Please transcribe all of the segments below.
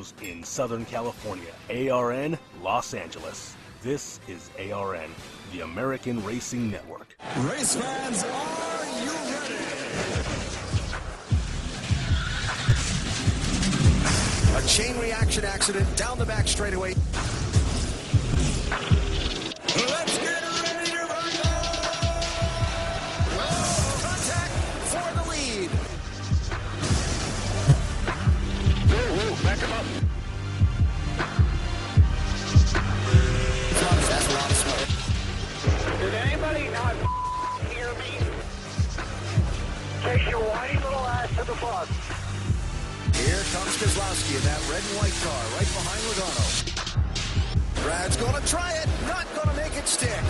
Studios in Southern California, ARN, Los Angeles. This is ARN, the American Racing Network. Race fans, are you ready? A chain reaction accident down the back straightaway. Let's get ready to rumble! Contact for the lead. Whoa, back him up. That's a lot of smoke. Did anybody not hear me? Take your whiny little ass to the bus. Here comes Kozlowski in that red and white car right behind Logano. Brad's gonna try it, not gonna make it stick.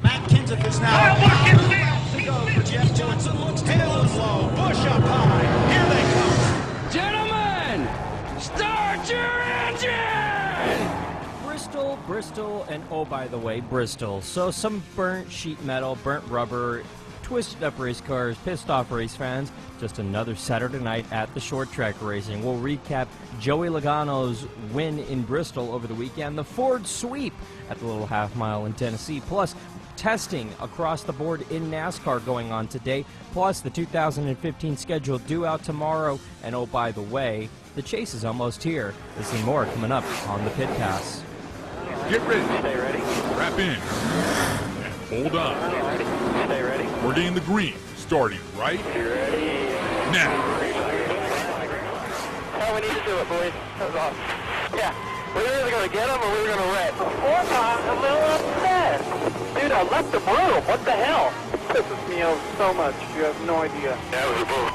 Matt Kenseth is now to go for Jeff Johnson. Looks tail is low, push up high. Here they come. Gentlemen, start your engine! Bristol, and oh, by the way, Bristol. So some burnt sheet metal, burnt rubber, twisted up race cars, pissed off race fans. Just another Saturday night at the short track racing. We'll recap Joey Logano's win in Bristol over the weekend, the Ford sweep at the little half mile in Tennessee, plus testing across the board in NASCAR going on today, plus the 2015 schedule due out tomorrow. And oh, by the way, the chase is almost here. This and more coming up on the Pit Pass. Get ready. Stay ready. Wrap in. And hold on. Get ready. Stay ready. We're getting the green, starting right Get ready. now. That's how we need to do it, boys. That was awesome. Yeah. We're either going to get them or we're going to wreck. Four times, I'm a little upset. Dude, I left the room. What the hell? Pisses me off so much. You have no idea. That was a bull.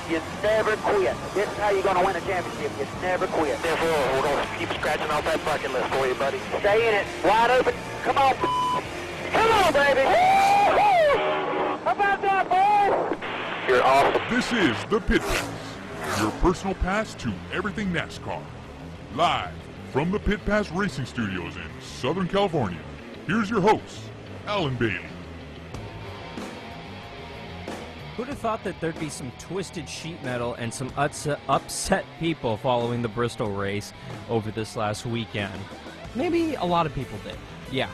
You never quit. This is how you're going to win a championship. You never quit. Therefore, we're going to keep scratching off that bucket list for you, buddy. Stay in it. Wide open. Come on. Come on, baby. How about that, boys? You're awesome. This is the Pit Pass, your personal pass to everything NASCAR. Live from the Pit Pass Racing Studios in Southern California, here's your host, Alan Bailey. Who'd have thought that there'd be some twisted sheet metal and some upset people following the Bristol race over this last weekend? Maybe a lot of people did. Yeah.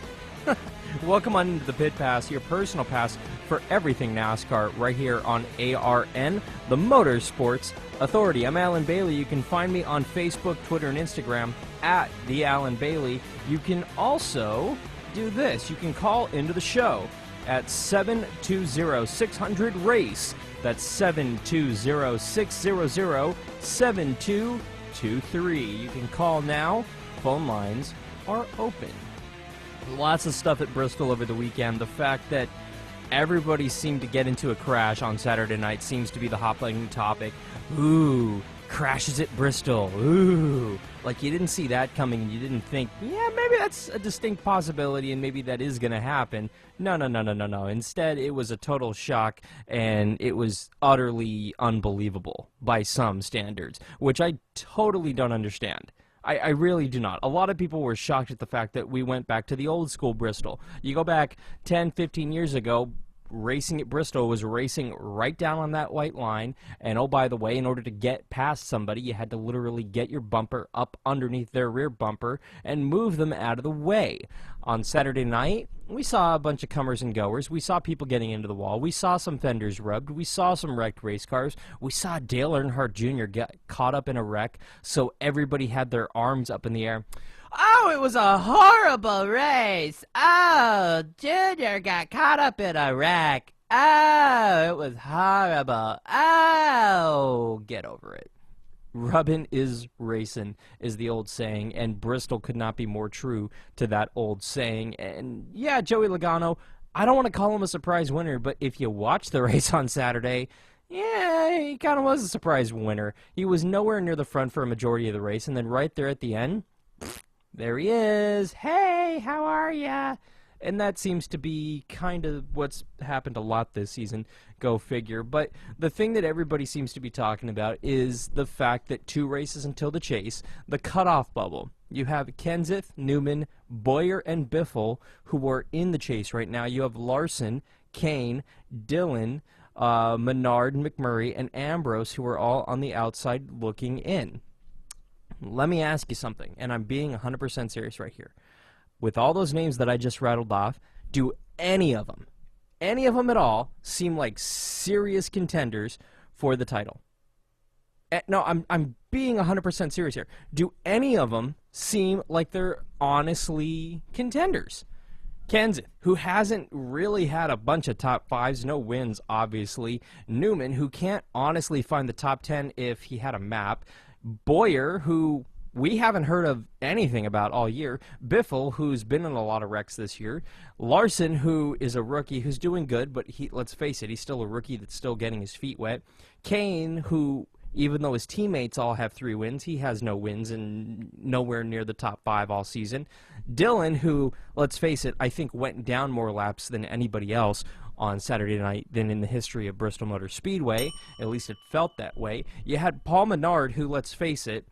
Welcome on into the Pit Pass, your personal pass for everything NASCAR right here on ARN, the Motorsports Authority. I'm Alan Bailey. You can find me on Facebook, Twitter, and Instagram at the Alan Bailey. You can also do this. You can call into the show at 720-600-RACE. That's 720-600-7223. You can call now. Phone lines are open. Lots of stuff at Bristol over the weekend. The fact that everybody seemed to get into a crash on Saturday night seems to be the hot-button topic. Ooh, crashes at Bristol. Ooh. Like, you didn't see that coming, and you didn't think, yeah, maybe that's a distinct possibility, and maybe that is going to happen. No. Instead, it was a total shock, and it was utterly unbelievable by some standards, which I totally don't understand. I really do not. A lot of people were shocked at the fact that we went back to the old school Bristol. You go back 10, 15 years ago, racing at Bristol was racing right down on that white line, and oh, by the way, in order to get past somebody, you had to literally get your bumper up underneath their rear bumper and move them out of the way. On Saturday night, we saw a bunch of comers and goers. We saw people getting into the wall. We saw some fenders rubbed. We saw some wrecked race cars. We saw Dale Earnhardt Jr. get caught up in a wreck, so everybody had their arms up in the air. Oh, it was a horrible race. Oh, Junior got caught up in a wreck. Oh, it was horrible. Oh, get over it. Rubbin' is racing, is the old saying, and Bristol could not be more true to that old saying. And yeah, Joey Logano, I don't want to call him a surprise winner, but if you watch the race on Saturday, yeah, he kind of was a surprise winner. He was nowhere near the front for a majority of the race, and then right there at the end, there he is. Hey, how are ya? And that seems to be kind of what's happened a lot this season. Go figure. But the thing that everybody seems to be talking about is the fact that 2 races until the chase, the cutoff bubble. You have Kenseth, Newman, Boyer, and Biffle, who are in the chase right now. You have Larson, Kane, Dillon, Menard, McMurray, and Ambrose, who are all on the outside looking in. Let me ask you something, and I'm being 100% serious right here. With all those names that I just rattled off, do any of them at all, seem like serious contenders for the title? No, I'm being 100% serious here. Do any of them seem like they're honestly contenders? Kenseth, who hasn't really had a bunch of top fives, no wins, obviously. Newman, who can't honestly find the top 10 if he had a map. Boyer, who we haven't heard of anything about all year. Biffle, who's been in a lot of wrecks this year. Larson, who is a rookie who's doing good, but let's face it, he's still a rookie that's still getting his feet wet. Kane, who, even though his teammates all have 3 wins, he has no wins and nowhere near the top 5 all season. Dillon, who, let's face it, I think went down more laps than anybody else on Saturday night than in the history of Bristol Motor Speedway. At least it felt that way. You had Paul Menard, who, let's face it,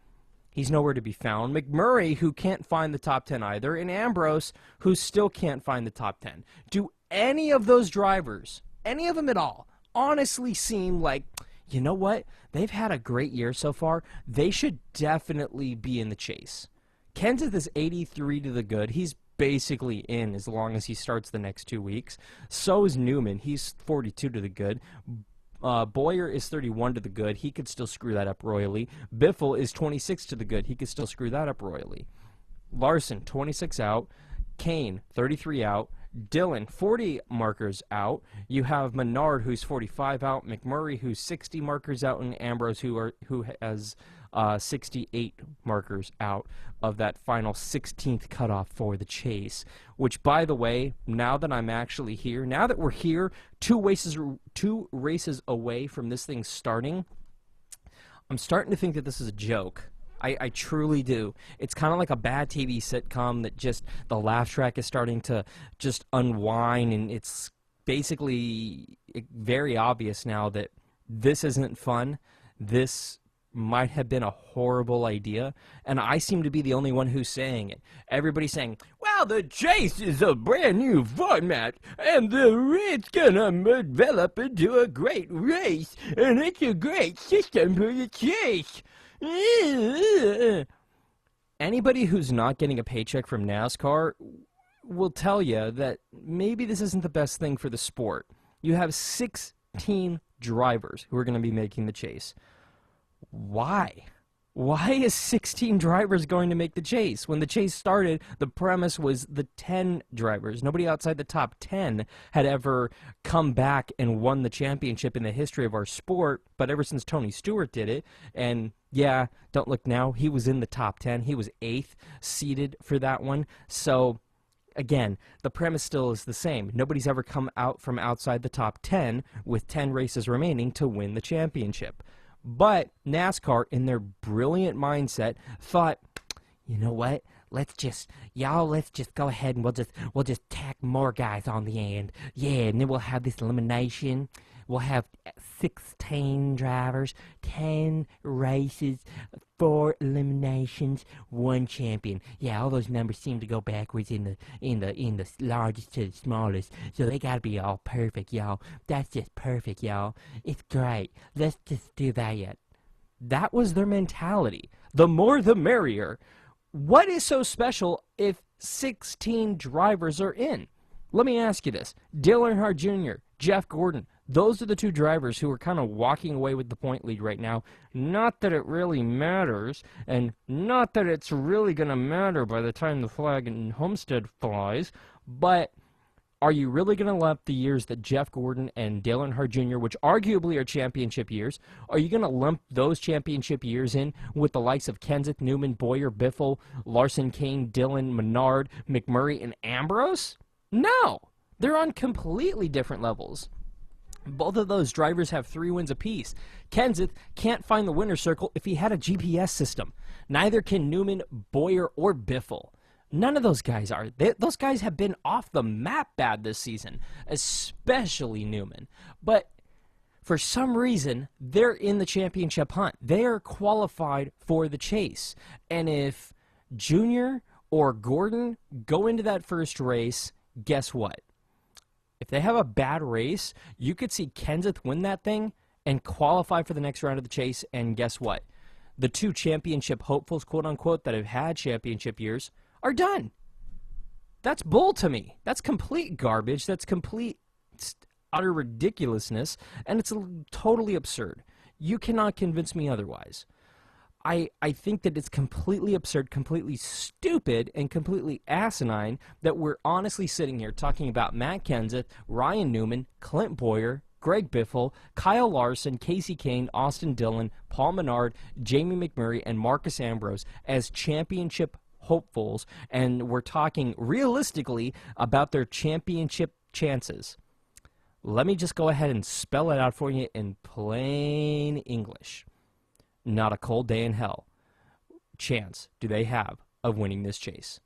he's nowhere to be found. McMurray, who can't find the top 10 either. And Ambrose, who still can't find the top 10. Do any of those drivers, any of them at all, honestly seem like, you know what, they've had a great year so far, they should definitely be in the chase? Kenseth is 83 to the good. He's basically in as long as he starts the next 2 weeks. So is Newman. He's 42 to the good. Boyer is 31 to the good. He could still screw that up royally. Biffle is 26 to the good. He could still screw that up royally. Larson, 26 out. Kane, 33 out. Dillon, 40 markers out. You have Menard, who's 45 out. McMurray, who's 60 markers out. And Ambrose, who has 68 markers out of that final 16th cutoff for the chase. Which, by the way, now that I'm actually here, now that we're here, 2 races away from this thing starting, I'm starting to think that this is a joke. I truly do. It's kind of like a bad TV sitcom that just, the laugh track is starting to just unwind, and it's basically very obvious now that this isn't fun. This might have been a horrible idea, and I seem to be the only one who's saying it. Everybody's saying, well, the chase is a brand new format, and it's gonna develop into a great race, and it's a great system for the chase. Anybody who's not getting a paycheck from NASCAR will tell you that maybe this isn't the best thing for the sport. You have 16 drivers who are going to be making the chase. Why? Why is 16 drivers going to make the chase? When the chase started, the premise was the 10 drivers. Nobody outside the top 10 had ever come back and won the championship in the history of our sport, but ever since Tony Stewart did it, and yeah, don't look now, he was in the top 10. He was 8th seeded for that one. So, again, the premise still is the same. Nobody's ever come out from outside the top 10 with 10 races remaining to win the championship. But NASCAR, in their brilliant mindset, thought, you know what? Let's just go ahead and we'll just tack more guys on the end. Yeah, and then we'll have this elimination. We'll have 16 drivers, 10 races, 4 eliminations, 1 champion. Yeah, all those numbers seem to go backwards in the largest to the smallest. So they gotta be all perfect, y'all. That's just perfect, y'all. It's great. Let's just do that yet. That was their mentality. The more the merrier. What is so special if 16 drivers are in? Let me ask you this. Dale Earnhardt Jr., Jeff Gordon, those are the 2 drivers who are kind of walking away with the point lead right now. Not that it really matters, and not that it's really going to matter by the time the flag in Homestead flies, but are you really going to lump the years that Jeff Gordon and Dale Earnhardt Jr., which arguably are championship years, are you going to lump those championship years in with the likes of Kenseth, Newman, Boyer, Biffle, Larson, Kane, Dillon, Menard, McMurray, and Ambrose? No! They're on completely different levels. Both of those drivers have 3 wins apiece. Kenseth can't find the winner's circle if he had a GPS system. Neither can Newman, Boyer, or Biffle. None of those guys are. Those guys have been off the map bad this season, especially Newman. But for some reason, they're in the championship hunt. They are qualified for the chase. And if Junior or Gordon go into that first race, guess what? If they have a bad race, you could see Kenseth win that thing and qualify for the next round of the chase, and guess what? The 2 championship hopefuls, quote-unquote, that have had championship years are done. That's bull to me. That's complete garbage. That's complete utter ridiculousness, and it's totally absurd. You cannot convince me otherwise. I think that it's completely absurd, completely stupid, and completely asinine that we're honestly sitting here talking about Matt Kenseth, Ryan Newman, Clint Boyer, Greg Biffle, Kyle Larson, Casey Kane, Austin Dillon, Paul Menard, Jamie McMurray, and Marcus Ambrose as championship hopefuls, and we're talking realistically about their championship chances. Let me just go ahead and spell it out for you in plain English. Not a cold day in hell chance do they have of winning this chase.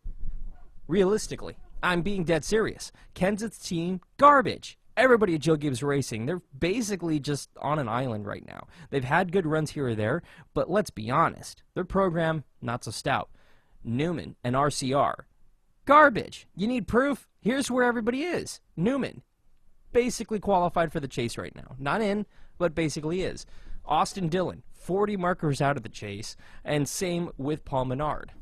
Realistically, I'm being dead serious. Kenseth's team, garbage. Everybody at Joe Gibbs Racing, they're basically just on an island right now. They've had good runs here or there, but let's be honest. Their program, not so stout. Newman and RCR, garbage. You need proof? Here's where everybody is. Newman, basically qualified for the chase right now. Not in, but basically is. Austin Dillon, 40 markers out of the chase, and same with Paul Menard.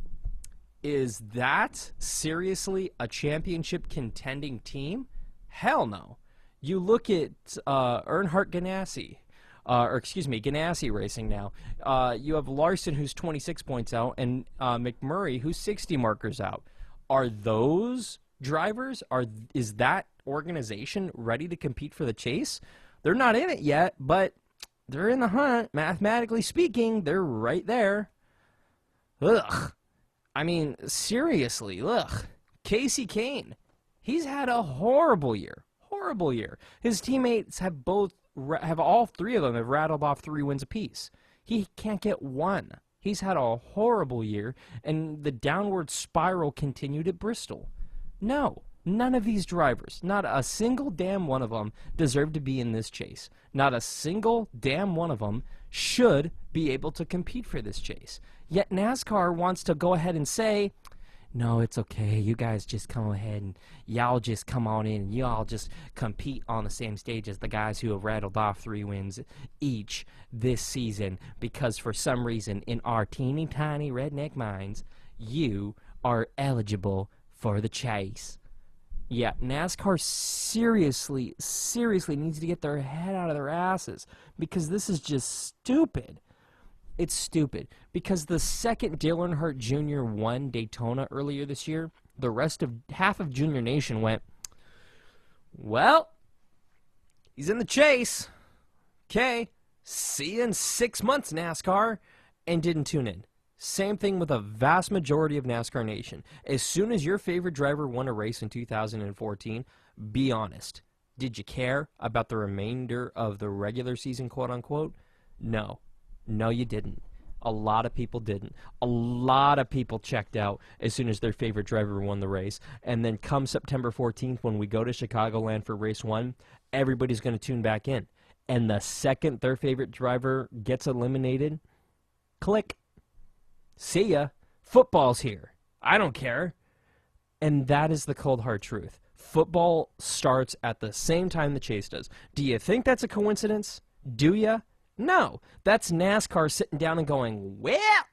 Is that seriously a championship contending team? Hell no. You look at Earnhardt Ganassi, Ganassi Racing now. You have Larson, who's 26 points out, and McMurray, who's 60 markers out. Are those drivers, is that organization ready to compete for the chase? They're not in it yet, but they're in the hunt. Mathematically speaking, they're right there. Ugh. I mean, seriously, ugh. Casey Kane, he's had a horrible year. Horrible year. His teammates have all 3 of them have rattled off 3 wins apiece. He can't get 1. He's had a horrible year, and the downward spiral continued at Bristol. No, none of these drivers, not a single damn one of them, deserve to be in this chase. Not a single damn one of them should be able to compete for this chase. Yet NASCAR wants to go ahead and say, no, it's okay. You guys just come ahead and y'all just come on in and y'all just compete on the same stage as the guys who have rattled off 3 wins each this season, because for some reason in our teeny tiny redneck minds, you are eligible for the chase. Yeah, NASCAR seriously needs to get their head out of their asses, because this is just stupid. It's stupid, because the second Dale Earnhardt Jr. won Daytona earlier this year, the rest of half of Junior Nation went, well, he's in the chase. Okay, see you in 6 months, NASCAR, and didn't tune in. Same thing with a vast majority of NASCAR Nation. As soon as your favorite driver won a race in 2014, be honest. Did you care about the remainder of the regular season, quote-unquote? No. No, you didn't. A lot of people didn't. A lot of people checked out as soon as their favorite driver won the race. And then come September 14th, when we go to Chicagoland for race 1, everybody's going to tune back in. And the second their favorite driver gets eliminated, click. See ya. Football's here. I don't care. And that is the cold hard truth. Football starts at the same time the chase does. Do you think that's a coincidence? Do ya? No. That's NASCAR sitting down and going, well,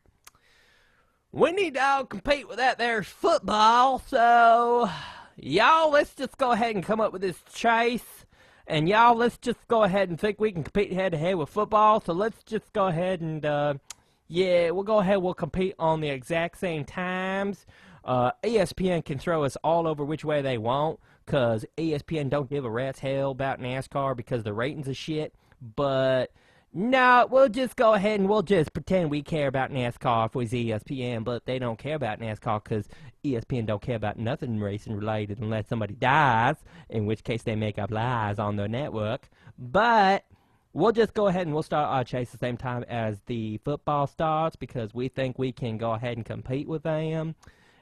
we need to all compete with that there football, so y'all, let's just go ahead and come up with this chase. And y'all, let's just go ahead and think we can compete head-to-head with football, so let's just go ahead and, yeah, we'll go ahead, we'll compete on the exact same times. ESPN can throw us all over which way they want, because ESPN don't give a rat's hell about NASCAR because the ratings are shit. But no, we'll just go ahead and we'll just pretend we care about NASCAR if it's ESPN, but they don't care about NASCAR because ESPN don't care about nothing racing related unless somebody dies, in which case they make up lies on their network. But we'll just go ahead and we'll start our chase at the same time as the football starts, because we think we can go ahead and compete with them.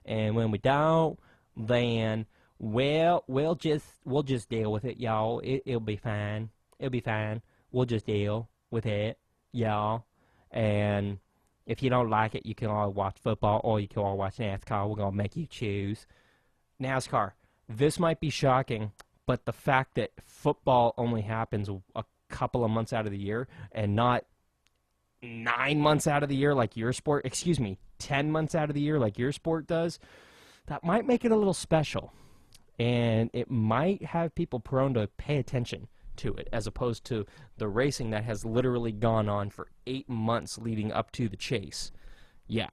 And when we don't, then, well, we'll just deal with it, y'all. It'll be fine. It'll be fine. We'll just deal with it, y'all. And if you don't like it, you can all watch football or you can all watch NASCAR. We're going to make you choose. NASCAR, this might be shocking, But the fact that football only happens a couple of months out of the year and not 9 months out of the year like your sport, 10 months out of the year like your sport does, that might make it a little special. And it might have people prone to pay attention to it, as opposed to the racing that has literally gone on for 8 months leading up to the chase. Yeah,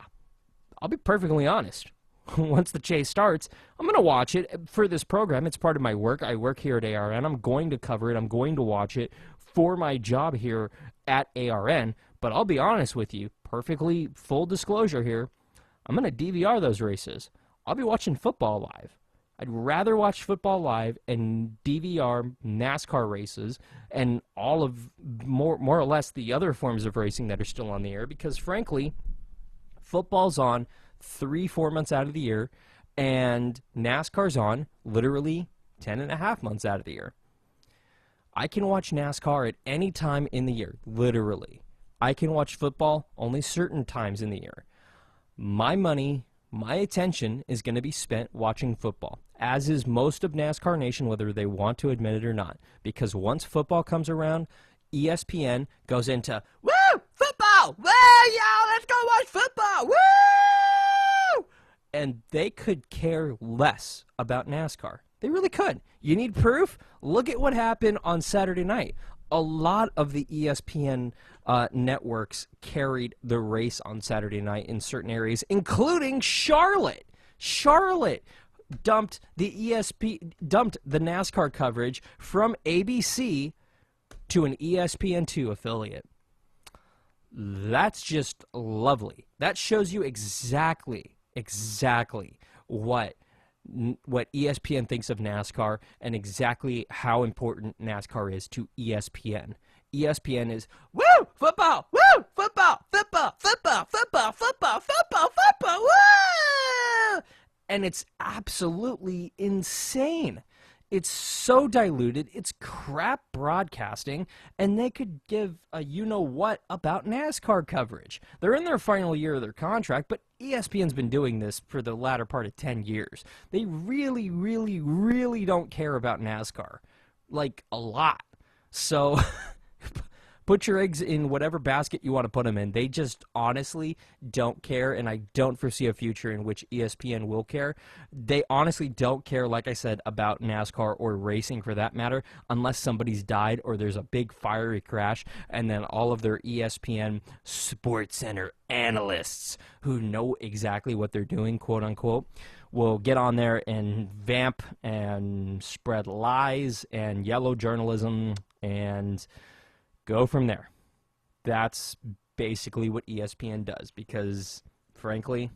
I'll be perfectly honest. Once the chase starts, I'm going to watch it for this program. It's part of my work. I work here at ARN. I'm going to cover it. I'm going to watch it for my job here at ARN. But I'll be honest with you, perfectly full disclosure here, I'm going to DVR those races. I'll be watching football live. I'd rather watch football live and DVR NASCAR races and all of more or less the other forms of racing that are still on the air, because frankly, football's on 3-4 months out of the year, and NASCAR's on literally 10.5 months out of the year. I can watch NASCAR at any time in the year, literally. I can watch football only certain times in the year. My money, my attention is going to be spent watching football, as is most of NASCAR Nation, whether they want to admit it or not. Because once football comes around, ESPN goes into, woo, football, woo, y'all, let's go watch football, woo! And they could care less about NASCAR. They really could. You need proof? Look at what happened on Saturday night. A lot of the ESPN networks carried the race on Saturday night in certain areas, including Charlotte. Charlotte dumped the NASCAR coverage from ABC to an ESPN2 affiliate. That's just lovely. That shows you exactly what ESPN thinks of NASCAR and exactly how important NASCAR is to ESPN. ESPN is, woo, football, woo, football, football, football, football, football, football, football, woo! And it's absolutely insane. It's so diluted. It's crap broadcasting, and they could give a you-know-what about NASCAR coverage. They're in their final year of their contract, but ESPN's been doing this for the latter part of 10 years. They really, really, really don't care about NASCAR. Like, a lot. So put your eggs in whatever basket you want to put them in. They just honestly don't care, and I don't foresee a future in which ESPN will care. They honestly don't care, like I said, about NASCAR or racing for that matter, unless somebody's died or there's a big fiery crash, and then all of their ESPN Sports Center analysts who know exactly what they're doing, quote unquote, will get on there and vamp and spread lies and yellow journalism and go from there. That's basically what ESPN does, because, frankly,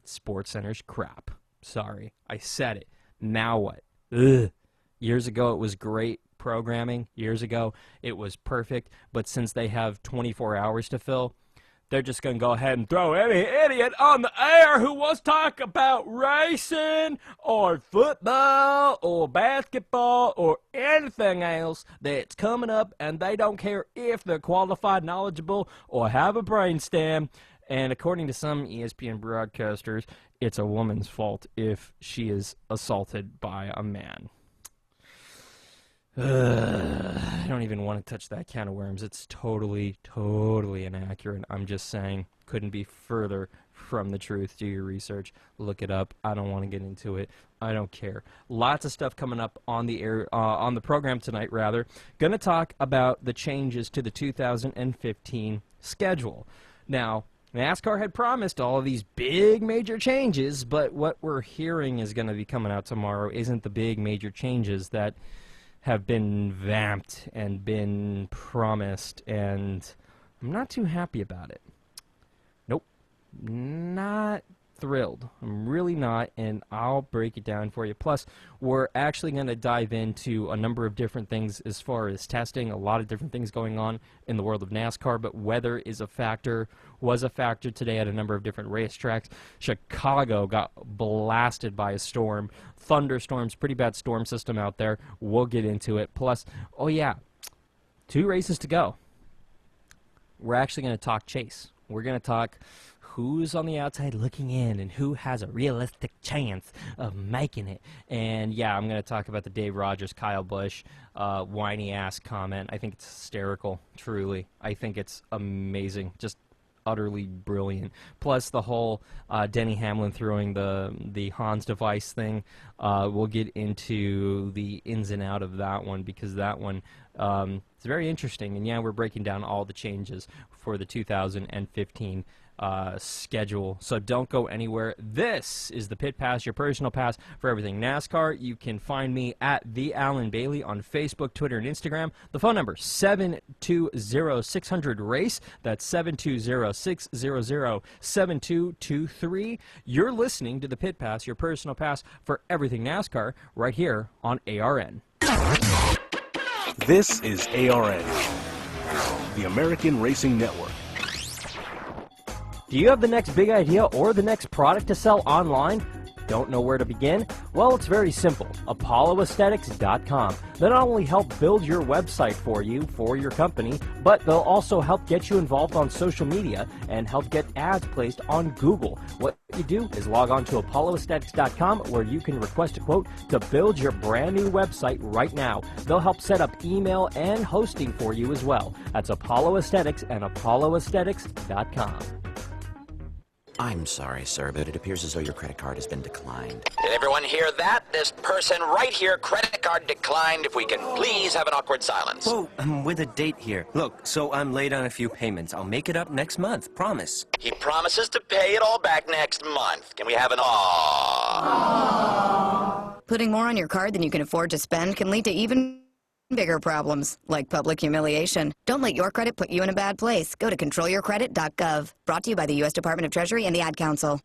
SportsCenter's crap. Sorry, I said it. Now what? Ugh. Years ago, it was great programming. Years ago, it was perfect. But since they have 24 hours to fill, they're just going to go ahead and throw any idiot on the air who wants to talk about racing or football or basketball or anything else that's coming up, and they don't care if they're qualified, knowledgeable, or have a brainstem. And according to some ESPN broadcasters, it's a woman's fault if she is assaulted by a man. I don't even want to touch that can of worms. It's totally inaccurate. I'm just saying, couldn't be further from the truth. Do your research. Look it up. I don't want to get into it. I don't care. Lots of stuff coming up on the air, on the program tonight, rather. Going to talk about the changes to the 2015 schedule. Now, NASCAR had promised all of these big major changes, but what we're hearing is going to be coming out tomorrow isn't the big major changes that have been vamped and been promised, and I'm not too happy about it. Nope. Not thrilled. I'm really not, and I'll break it down for you. Plus, we're actually going to dive into a number of different things as far as testing, a lot of different things going on in the world of NASCAR, but weather is a factor, was a factor today at a number of different racetracks. Chicago got blasted by a storm, thunderstorms, pretty bad storm system out there. We'll get into it. Plus, oh yeah, 2 races to go. We're actually going to talk chase. We're going to talk who's on the outside looking in and who has a realistic chance of making it. And yeah, I'm going to talk about the Dave Rogers, Kyle Busch, whiny ass comment. I think it's hysterical, truly. I think it's amazing, just utterly brilliant. Plus the whole Denny Hamlin throwing the Hans device thing. We'll get into the ins and out of that one, because that one is very interesting. And yeah, we're breaking down all the changes for the 2015 schedule. So don't go anywhere. This is the Pit Pass, your personal pass for everything NASCAR. You can find me at The Alan Bailey on Facebook, Twitter, and Instagram. The phone number, 720-600-RACE. That's 720-600-7223. You're listening to the Pit Pass, your personal pass for everything NASCAR, right here on ARN. This is ARN, the American Racing Network. Do you have the next big idea or the next product to sell online? Don't know where to begin? Well, it's very simple. ApolloAesthetics.com. They'll not only help build your website for you, for your company, but they'll also help get you involved on social media and help get ads placed on Google. What you do is log on to ApolloAesthetics.com, where you can request a quote to build your brand new website right now. They'll help set up email and hosting for you as well. That's Apollo Aesthetics and ApolloAesthetics.com. I'm sorry, sir, but it appears as though your credit card has been declined. Did everyone hear that? This person right here, credit card declined. If we can please have an awkward silence. Whoa, I'm with a date here. Look, so I'm late on a few payments. I'll make it up next month, promise. He promises to pay it all back next month. Can we have an aww? Putting more on your card than you can afford to spend can lead to even bigger problems, like public humiliation. Don't let your credit put you in a bad place. Go to controlyourcredit.gov. Brought to you by the U.S. Department of Treasury and the Ad Council.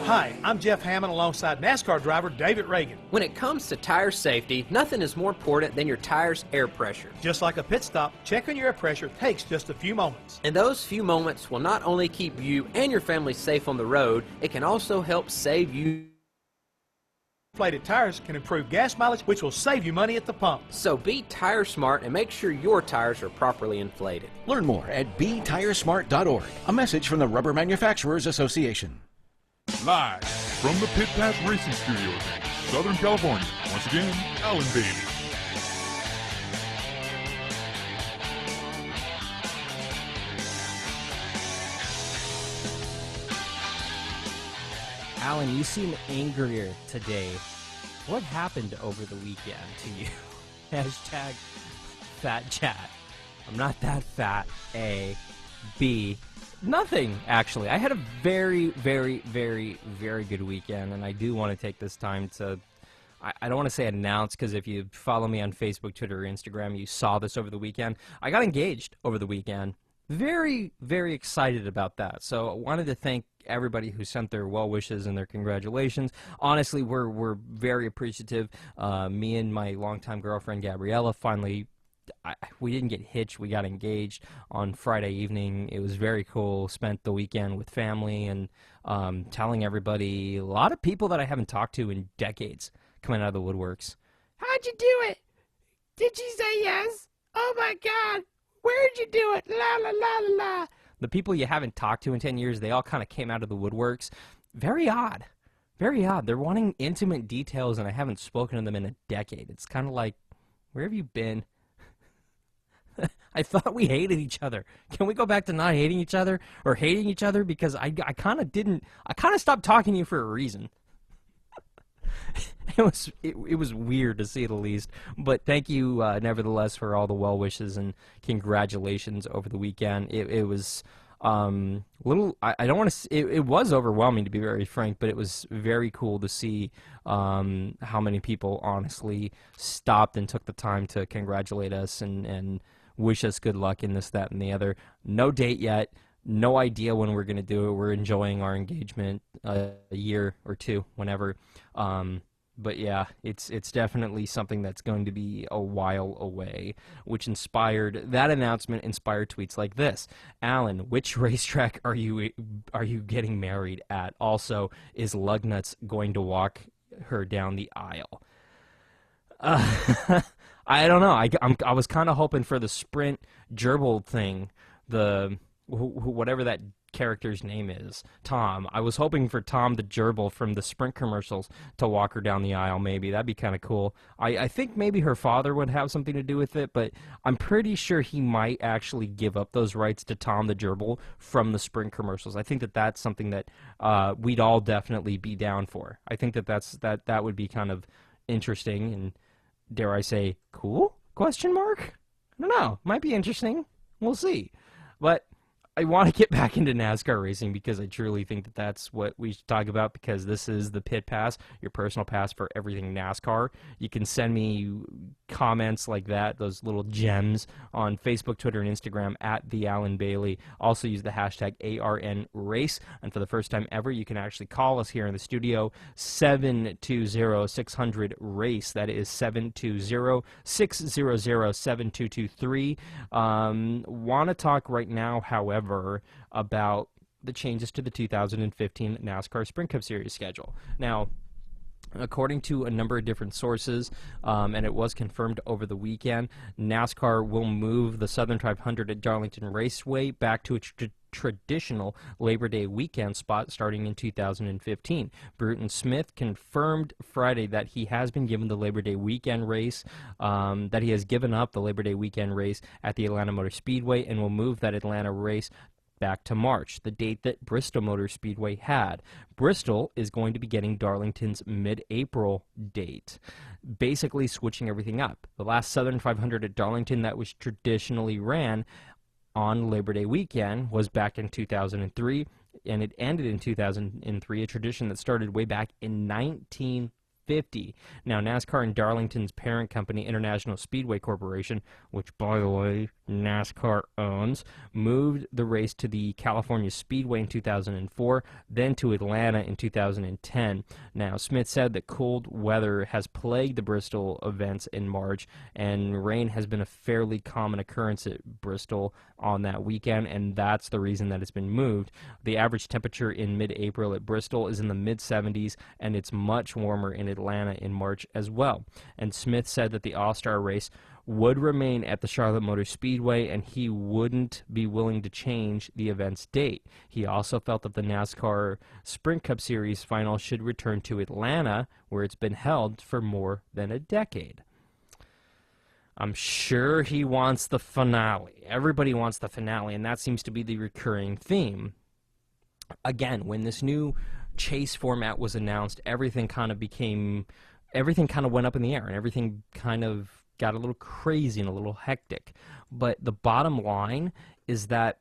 Hi, I'm Jeff Hammond alongside NASCAR driver David Reagan. When it comes to tire safety, nothing is more important than your tire's air pressure. Just like a pit stop, checking your air pressure takes just a few moments. And those few moments will not only keep you and your family safe on the road, it can also help save you. Inflated tires can improve gas mileage, which will save you money at the pump. So be tire smart and make sure your tires are properly inflated. Learn more at betiresmart.org. A message from the Rubber Manufacturers Association. Live from the Pit Pass Racing Studios in Southern California, once again, Alan Bailey. Alan, you seem angrier today. What happened over the weekend to you? Hashtag fat chat. I'm not that fat. A. B. Nothing, actually. I had a very, very, very, very good weekend, and I do want to take this time to, I don't want to say announce, because if you follow me on Facebook, Twitter, or Instagram, you saw this over the weekend. I got engaged over the weekend. Very, very excited about that. So I wanted to thank everybody who sent their well wishes and their congratulations. Honestly, we're very appreciative. Me and my longtime girlfriend Gabriella finally, we didn't get hitched. We got engaged on Friday evening. It was very cool. Spent the weekend with family and telling everybody, a lot of people that I haven't talked to in decades coming out of the woodworks. How'd you do it? Did you say yes? Oh my God. Where'd you do it? La la la la la. The people you haven't talked to in 10 years, they all kind of came out of the woodworks. Very odd. Very odd. They're wanting intimate details, and I haven't spoken to them in a decade. It's kind of like, where have you been? I thought we hated each other. Can we go back to not hating each other? Or hating each other? Because I kind of didn't. I kind of stopped talking to you for a reason. It was weird, to say the least. But thank you, nevertheless, for all the well wishes and congratulations over the weekend. It was little. I don't want to. It was overwhelming, to be very frank, but it was very cool to see how many people honestly stopped and took the time to congratulate us and wish us good luck in this, that, and the other. No date yet. No idea when we're going to do it. We're enjoying our engagement a year or two, whenever. But yeah, it's definitely something that's going to be a while away, which that announcement inspired tweets like this. Alan, which racetrack are you getting married at? Also, is Lugnuts going to walk her down the aisle? I don't know. I was kind of hoping for the Sprint gerbil thing, whatever that character's name is. Tom. I was hoping for Tom the gerbil from the Sprint commercials to walk her down the aisle, maybe. That'd be kind of cool. I think maybe her father would have something to do with it, but I'm pretty sure he might actually give up those rights to Tom the gerbil from the Sprint commercials. I think that that's something that we'd all definitely be down for. I think that that would be kind of interesting and, dare I say, cool? Question mark? I don't know. Might be interesting. We'll see. But I want to get back into NASCAR racing because I truly think that that's what we should talk about, because this is the Pit Pass, your personal pass for everything NASCAR. You can send me comments like that, those little gems, on Facebook, Twitter, and Instagram at The Alan Bailey. Also use the hashtag ARNRace. And for the first time ever, you can actually call us here in the studio, 720-600-RACE. That is 720-600-7223. Want to talk right now, however, about the changes to the 2015 NASCAR Sprint Cup Series schedule. Now, according to a number of different sources, and it was confirmed over the weekend, NASCAR will move the Southern 500 at Darlington Raceway back to its traditional Labor Day weekend spot starting in 2015. Bruton Smith confirmed Friday that he has been given the Labor Day weekend race, that he has given up the Labor Day weekend race at the Atlanta Motor Speedway and will move that Atlanta race back to March, the date that Bristol Motor Speedway had. Bristol is going to be getting Darlington's mid-April date, basically switching everything up. The last Southern 500 at Darlington that was traditionally ran on Labor Day weekend was back in 2003, and it ended in 2003, a tradition that started way back in 1950. Now, NASCAR and Darlington's parent company, International Speedway Corporation, which, by the way, NASCAR owns, moved the race to the California Speedway in 2004, then to Atlanta in 2010. Now, Smith said that cold weather has plagued the Bristol events in March, and rain has been a fairly common occurrence at Bristol on that weekend, and that's the reason that it's been moved. The average temperature in mid-April at Bristol is in the mid-70s, and it's much warmer in Atlanta in March as well. And Smith said that the All-Star race would remain at the Charlotte Motor Speedway, and he wouldn't be willing to change the event's date. He also felt that the NASCAR Sprint Cup Series final should return to Atlanta, where it's been held for more than a decade. I'm sure he wants the finale. Everybody wants the finale, and that seems to be the recurring theme. Again, when this new chase format was announced, everything kind of went up in the air, and everything kind of got a little crazy and a little hectic. But the bottom line is that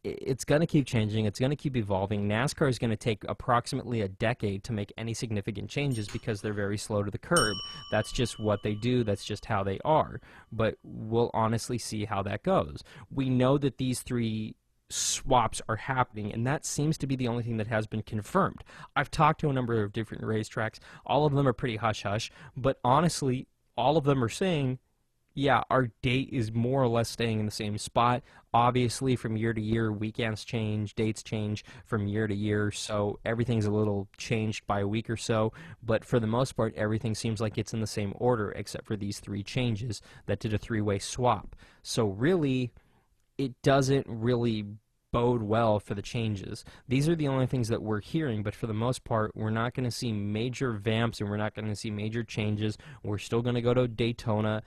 it's going to keep changing. It's going to keep evolving. NASCAR is going to take approximately a decade to make any significant changes because they're very slow to the curb. That's just what they do. That's just how they are. But we'll honestly see how that goes. We know that these three swaps are happening, and that seems to be the only thing that has been confirmed. I've talked to a number of different racetracks. All of them are pretty hush-hush, but honestly, all of them are saying, yeah, our date is more or less staying in the same spot. Obviously, from year to year, weekends change, dates change from year to year, so everything's a little changed by a week or so. But for the most part, everything seems like it's in the same order, except for these three changes that did a three-way swap. So really, it doesn't really bode well for the changes. These are the only things that we're hearing, but for the most part, we're not going to see major vamps and we're not going to see major changes. We're still going to go to Daytona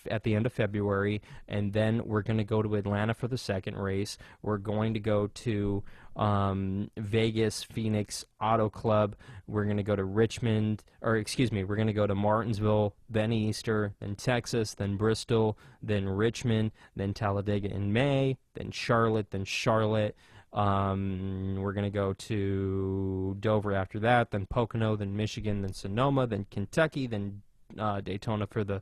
at the end of February, and then we're going to go to Atlanta for the second race. We're going to go to Vegas, Phoenix Auto Club. We're going to go to we're going to go to Martinsville, then Easter, then Texas, then Bristol, then Richmond, then Talladega in May, then Charlotte, We're going to go to Dover after that, then Pocono, then Michigan, then Sonoma, then Kentucky, then Daytona for the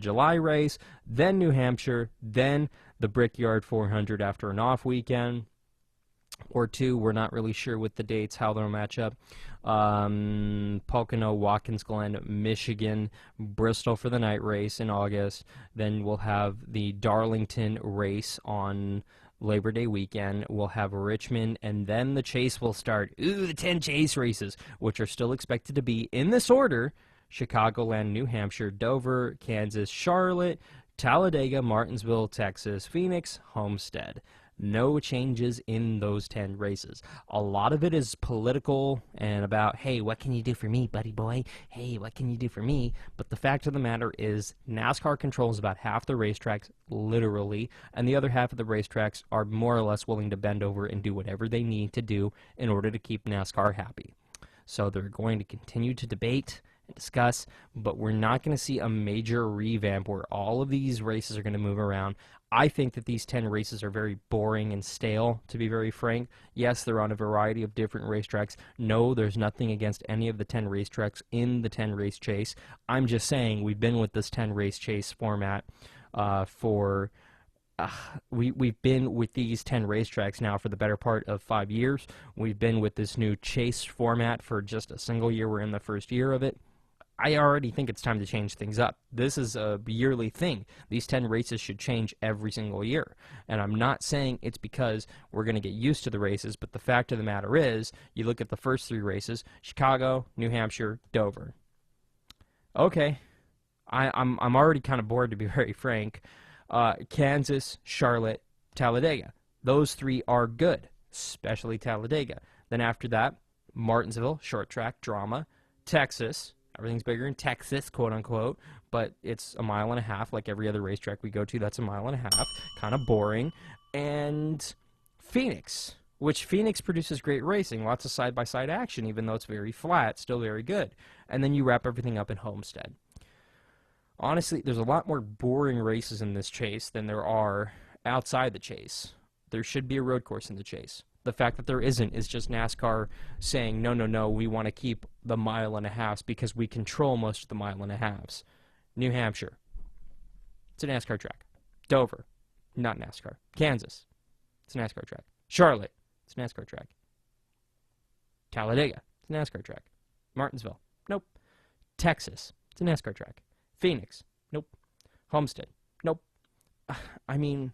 July race, then New Hampshire, then the Brickyard 400 after an off weekend or two. We're not really sure with the dates, how they'll match up. Pocono, Watkins Glen, Michigan, Bristol for the night race in August. Then we'll have the Darlington race on Labor Day weekend. We'll have Richmond, and then the chase will start. Ooh, the 10 chase races, which are still expected to be, in this order, Chicagoland, New Hampshire, Dover, Kansas, Charlotte, Talladega, Martinsville, Texas, Phoenix, Homestead. No changes in those 10 races. A lot of it is political and about, hey, what can you do for me, buddy boy? Hey, what can you do for me? But the fact of the matter is NASCAR controls about half the racetracks, literally, and the other half of the racetracks are more or less willing to bend over and do whatever they need to do in order to keep NASCAR happy. So they're going to continue to debate and discuss, but we're not going to see a major revamp where all of these races are going to move around. I think that these 10 races are very boring and stale, to be very frank. Yes, they're on a variety of different racetracks. No, there's nothing against any of the 10 racetracks in the 10 race chase. I'm just saying we've been with this 10 race chase format we've been with these 10 racetracks now for the better part of 5 years. We've been with this new chase format for just a single year. We're in the first year of it. I already think it's time to change things up. This is a yearly thing. These 10 races should change every single year. And I'm not saying it's because we're going to get used to the races, but the fact of the matter is, you look at the first 3 races, Chicago, New Hampshire, Dover. Okay, I'm already kind of bored, to be very frank. Kansas, Charlotte, Talladega. Those 3 are good, especially Talladega. Then after that, Martinsville, short track, drama, Texas. Everything's bigger in Texas, quote-unquote, but it's a mile and a half like every other racetrack we go to. That's a mile and a half, kind of boring. And Phoenix, which Phoenix produces great racing, lots of side-by-side action, even though it's very flat, still very good. And then you wrap everything up in Homestead. Honestly, there's a lot more boring races in this chase than there are outside the chase. There should be a road course in the chase. The fact that there isn't is just NASCAR saying, no, no, no, we want to keep the mile and a halves because we control most of the mile and a halves. New Hampshire, it's a NASCAR track. Dover, not NASCAR. Kansas, it's a NASCAR track. Charlotte, it's a NASCAR track. Talladega, it's a NASCAR track. Martinsville, nope. Texas, it's a NASCAR track. Phoenix, nope. Homestead, nope. I mean,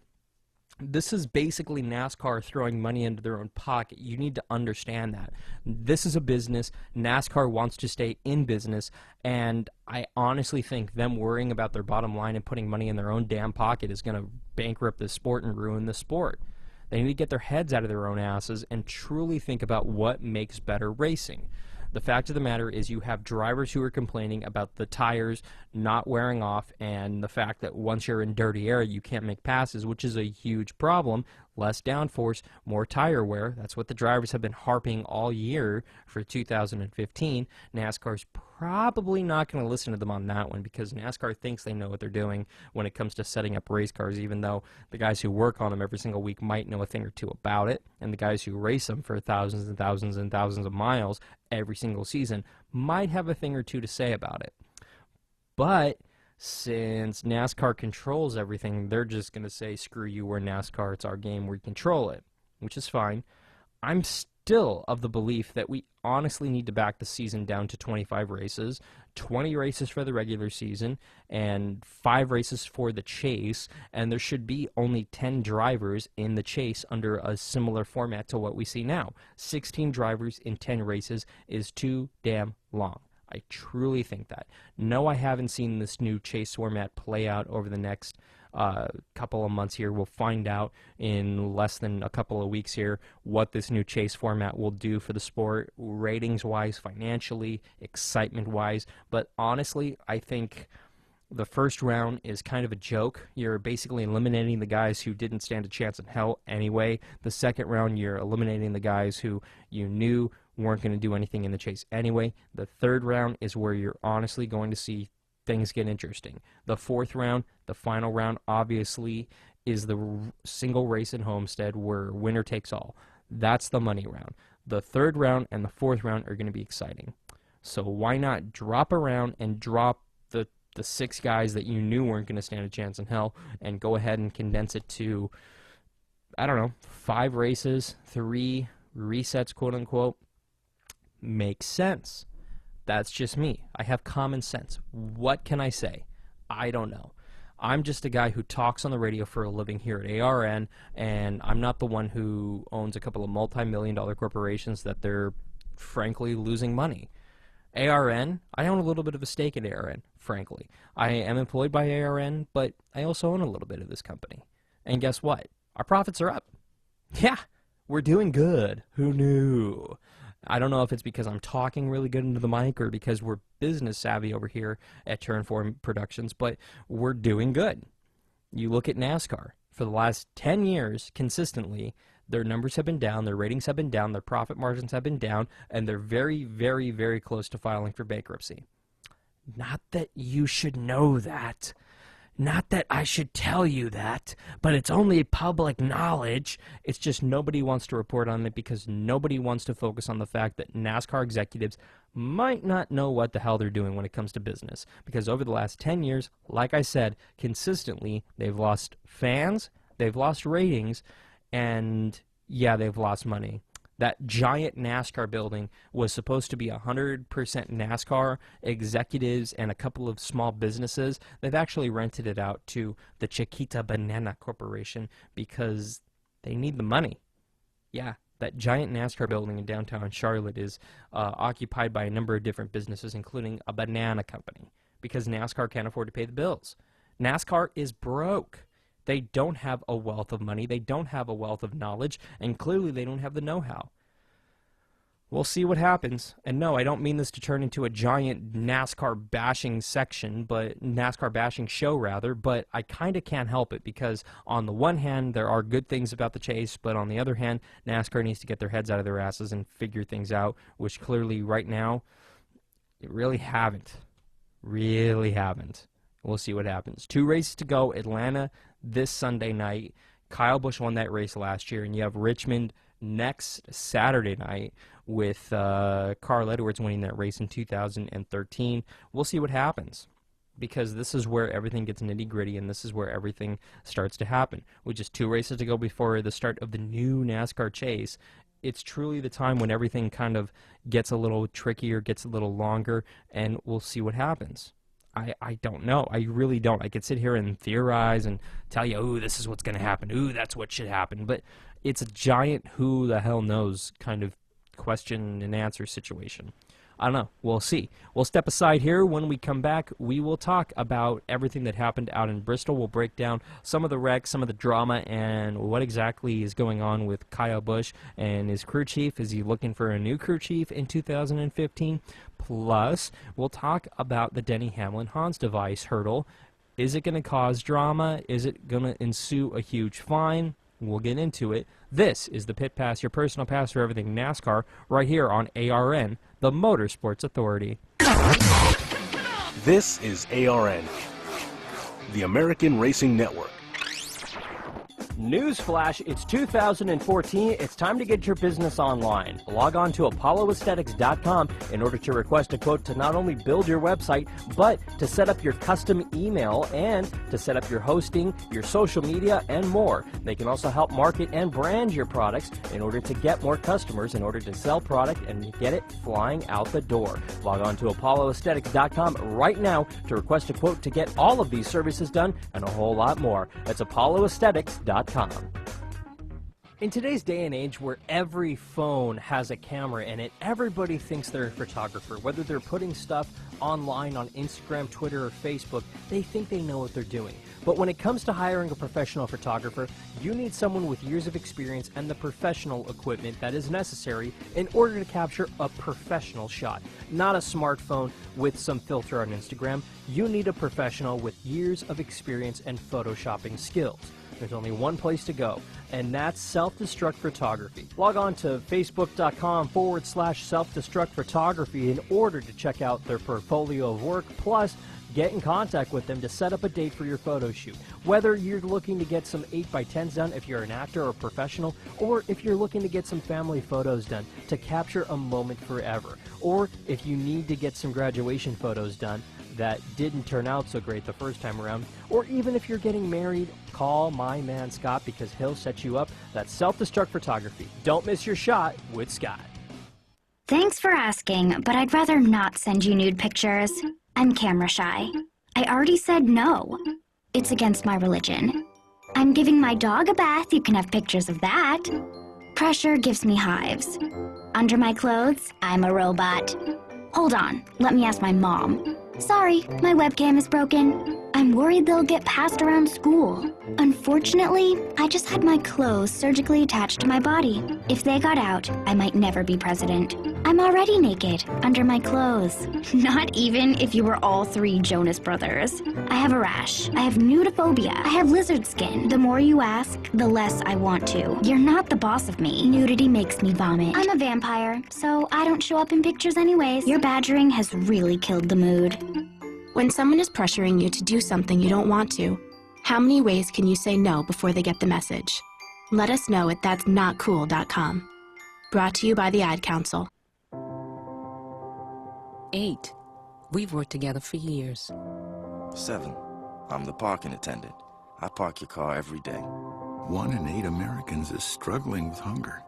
this is basically NASCAR throwing money into their own pocket. You need to understand that. This is a business. NASCAR wants to stay in business, and I honestly think them worrying about their bottom line and putting money in their own damn pocket is going to bankrupt the sport and ruin the sport. They need to get their heads out of their own asses and truly think about what makes better racing. The fact of the matter is you have drivers who are complaining about the tires not wearing off and the fact that once you're in dirty air you can't make passes, which is a huge problem. Less downforce, more tire wear. That's what the drivers have been harping all year for 2015. NASCAR's probably not going to listen to them on that one because NASCAR thinks they know what they're doing when it comes to setting up race cars, even though the guys who work on them every single week might know a thing or two about it, and the guys who race them for thousands and thousands and thousands of miles every single season might have a thing or two to say about it. But since NASCAR controls everything, they're just going to say, screw you, we're NASCAR, it's our game, we control it, which is fine. I'm still of the belief that we honestly need to back the season down to 25 races, 20 races for the regular season, and 5 races for the chase, and there should be only 10 drivers in the chase under a similar format to what we see now. 16 drivers in 10 races is too damn long. I truly think that. No, I haven't seen this new chase format play out over the next couple of months here. We'll find out in less than a couple of weeks here what this new chase format will do for the sport, ratings-wise, financially, excitement-wise. But honestly, I think the first round is kind of a joke. You're basically eliminating the guys who didn't stand a chance in hell anyway. The second round, you're eliminating the guys who you knew weren't going to do anything in the chase anyway. The third round is where you're honestly going to see things get interesting. The fourth round, the final round, obviously is the single race in Homestead where winner takes all. That's the money round. The third round and the fourth round are going to be exciting. So why not drop a round and drop the 6 guys that you knew weren't going to stand a chance in hell and go ahead and condense it to, I don't know, 5 races, 3 resets, quote-unquote. Makes sense. That's just me. I have common sense. What can I say? I don't know. I'm just a guy who talks on the radio for a living here at ARN, and I'm not the one who owns a couple of multi-million-dollar corporations that they're frankly losing money. ARN, I own a little bit of a stake in ARN, frankly. I am employed by ARN, but I also own a little bit of this company. And guess what? Our profits are up. Yeah, we're doing good. Who knew? I don't know if it's because I'm talking really good into the mic or because we're business savvy over here at Turn 4 Productions, but we're doing good. You look at NASCAR. For the last 10 years, consistently, their numbers have been down, their ratings have been down, their profit margins have been down, and they're very, very, very close to filing for bankruptcy. Not that you should know that. Not that I should tell you that, but it's only public knowledge. It's just nobody wants to report on it because nobody wants to focus on the fact that NASCAR executives might not know what the hell they're doing when it comes to business. Because over the last 10 years, like I said, consistently, they've lost fans, they've lost ratings, and yeah, they've lost money. That giant NASCAR building was supposed to be 100% NASCAR executives and a couple of small businesses. They've actually rented it out to the Chiquita Banana Corporation because they need the money. Yeah, that giant NASCAR building in downtown Charlotte is occupied by a number of different businesses, including a banana company, because NASCAR can't afford to pay the bills. NASCAR is broke. They don't have a wealth of money, they don't have a wealth of knowledge, and clearly they don't have the know-how. We'll see what happens. And no, I don't mean this to turn into a giant NASCAR bashing section, but NASCAR bashing show rather, but I kind of can't help it because on the one hand, there are good things about the chase, but on the other hand, NASCAR needs to get their heads out of their asses and figure things out, which clearly right now, they really haven't. Really haven't. We'll see what happens. 2 races to go. Atlanta this Sunday night. Kyle Busch won that race last year, and you have Richmond next Saturday night with Carl Edwards winning that race in 2013. We'll see what happens because this is where everything gets nitty-gritty, and this is where everything starts to happen. With just 2 races to go before the start of the new NASCAR chase, it's truly the time when everything kind of gets a little trickier, gets a little longer, and we'll see what happens. I don't know. I really don't. I could sit here and theorize and tell you, ooh, this is what's going to happen. Ooh, that's what should happen. But it's a giant who the hell knows kind of question and answer situation. I don't know. We'll see. We'll step aside here. When we come back, we will talk about everything that happened out in Bristol. We'll break down some of the wrecks, some of the drama, and what exactly is going on with Kyle Busch and his crew chief. Is he looking for a new crew chief in 2015? Plus, we'll talk about the Denny Hamlin-Hans device hurdle. Is it going to cause drama? Is it going to ensue a huge fine? We'll get into it. This is the Pit Pass, your personal pass for everything NASCAR, right here on ARN, the Motorsports Authority. This is ARN, the American Racing Network. Newsflash, it's 2014. It's time to get your business online. Log on to apolloaesthetics.com in order to request a quote to not only build your website, but to set up your custom email and to set up your hosting, your social media, and more. They can also help market and brand your products in order to get more customers, in order to sell product and get it flying out the door. Log on to apolloaesthetics.com right now to request a quote to get all of these services done and a whole lot more. That's apolloaesthetics.com. In today's day and age where every phone has a camera in it, everybody thinks they're a photographer. Whether they're putting stuff online on Instagram, Twitter, or Facebook, they think they know what they're doing. But when it comes to hiring a professional photographer, you need someone with years of experience and the professional equipment that is necessary in order to capture a professional shot. Not a smartphone with some filter on Instagram. You need a professional with years of experience and photoshopping skills. There's only one place to go, and that's Self-Destruct Photography. Log on to facebook.com/self-destruct photography in order to check out their portfolio of work, plus get in contact with them to set up a date for your photo shoot. Whether you're looking to get some 8x10s done if you're an actor or professional, or if you're looking to get some family photos done to capture a moment forever, or if you need to get some graduation photos done that didn't turn out so great the first time around, or even if you're getting married, call my man Scott because he'll set you up. That's Self-Destruct Photography. Don't miss your shot with Scott. Thanks for asking, but I'd rather not send you nude pictures. I'm camera shy. I already said no. It's against my religion. I'm giving my dog a bath. You can have pictures of that. Pressure gives me hives. Under my clothes, I'm a robot. Hold on, let me ask my mom. Sorry, my webcam is broken. I'm worried they'll get passed around school. Unfortunately, I just had my clothes surgically attached to my body. If they got out, I might never be president. I'm already naked, under my clothes. Not even if you were all three Jonas Brothers. I have a rash. I have nudophobia. I have lizard skin. The more you ask, the less I want to. You're not the boss of me. Nudity makes me vomit. I'm a vampire, so I don't show up in pictures anyways. Your badgering has really killed the mood. When someone is pressuring you to do something you don't want to, how many ways can you say no before they get the message? Let us know at that'snotcool.com. Brought to you by the Ad Council. 8. We've worked together for years. 7. I'm the parking attendant. I park your car every day. 1 in 8 Americans is struggling with hunger.